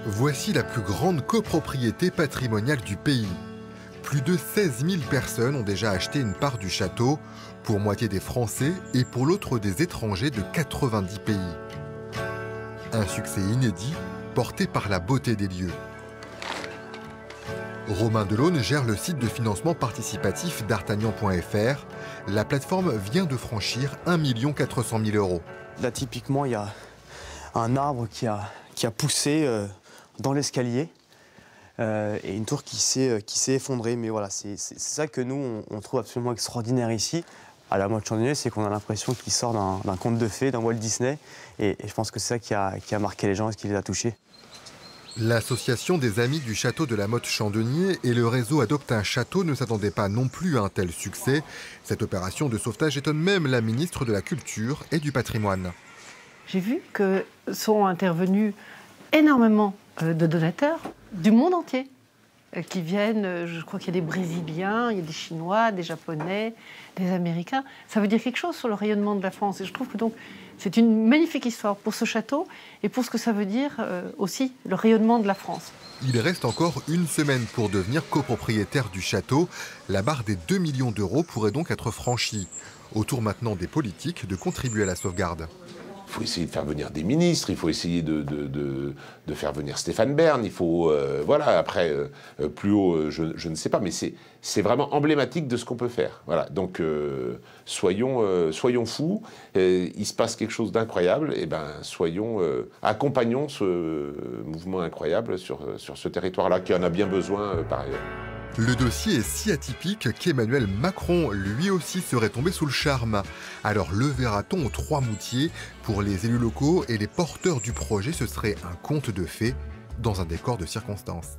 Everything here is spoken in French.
Voici la plus grande copropriété patrimoniale du pays. Plus de 16 000 personnes ont déjà acheté une part du château, pour moitié des Français et pour l'autre des étrangers de 90 pays. Un succès inédit, porté par la beauté des lieux. Romain Delaune gère le site de financement participatif d'Artagnan.fr. La plateforme vient de franchir 1 400 000 €. Là, typiquement, il y a un arbre qui a poussé dans l'escalier et une tour qui s'est effondrée. Mais voilà, c'est ça que nous, on trouve absolument extraordinaire ici. À la Motte Chandelier, c'est qu'on a l'impression qu'il sort d'un conte de fées, d'un Walt Disney. Et je pense que c'est ça qui a marqué les gens et ce qui les a touchés. L'association des Amis du Château de la Motte Chandelier et le réseau Adopte un Château ne s'attendaient pas non plus à un tel succès. Cette opération de sauvetage étonne même la ministre de la Culture et du Patrimoine. J'ai vu que sont intervenus énormément de donateurs du monde entier qui viennent, je crois qu'il y a des Brésiliens, il y a des Chinois, des Japonais, des Américains. Ça veut dire quelque chose sur le rayonnement de la France. Et je trouve que donc c'est une magnifique histoire pour ce château et pour ce que ça veut dire aussi, le rayonnement de la France. Il reste encore une semaine pour devenir copropriétaire du château. La barre des 2 millions d'euros pourrait donc être franchie. Au tour maintenant des politiques de contribuer à la sauvegarde. Il faut essayer de faire venir des ministres, il faut essayer de faire venir Stéphane Bern, il faut... voilà, après, plus haut, je ne sais pas, mais c'est vraiment emblématique de ce qu'on peut faire. Voilà, donc soyons fous, il se passe quelque chose d'incroyable, et ben accompagnons ce mouvement incroyable sur ce territoire-là, qui en a bien besoin par ailleurs. Le dossier est si atypique qu'Emmanuel Macron, lui aussi, serait tombé sous le charme. Alors le verra-t-on aux Trois-Moutiers? Pour les élus locaux et les porteurs du projet, ce serait un conte de fées dans un décor de circonstances.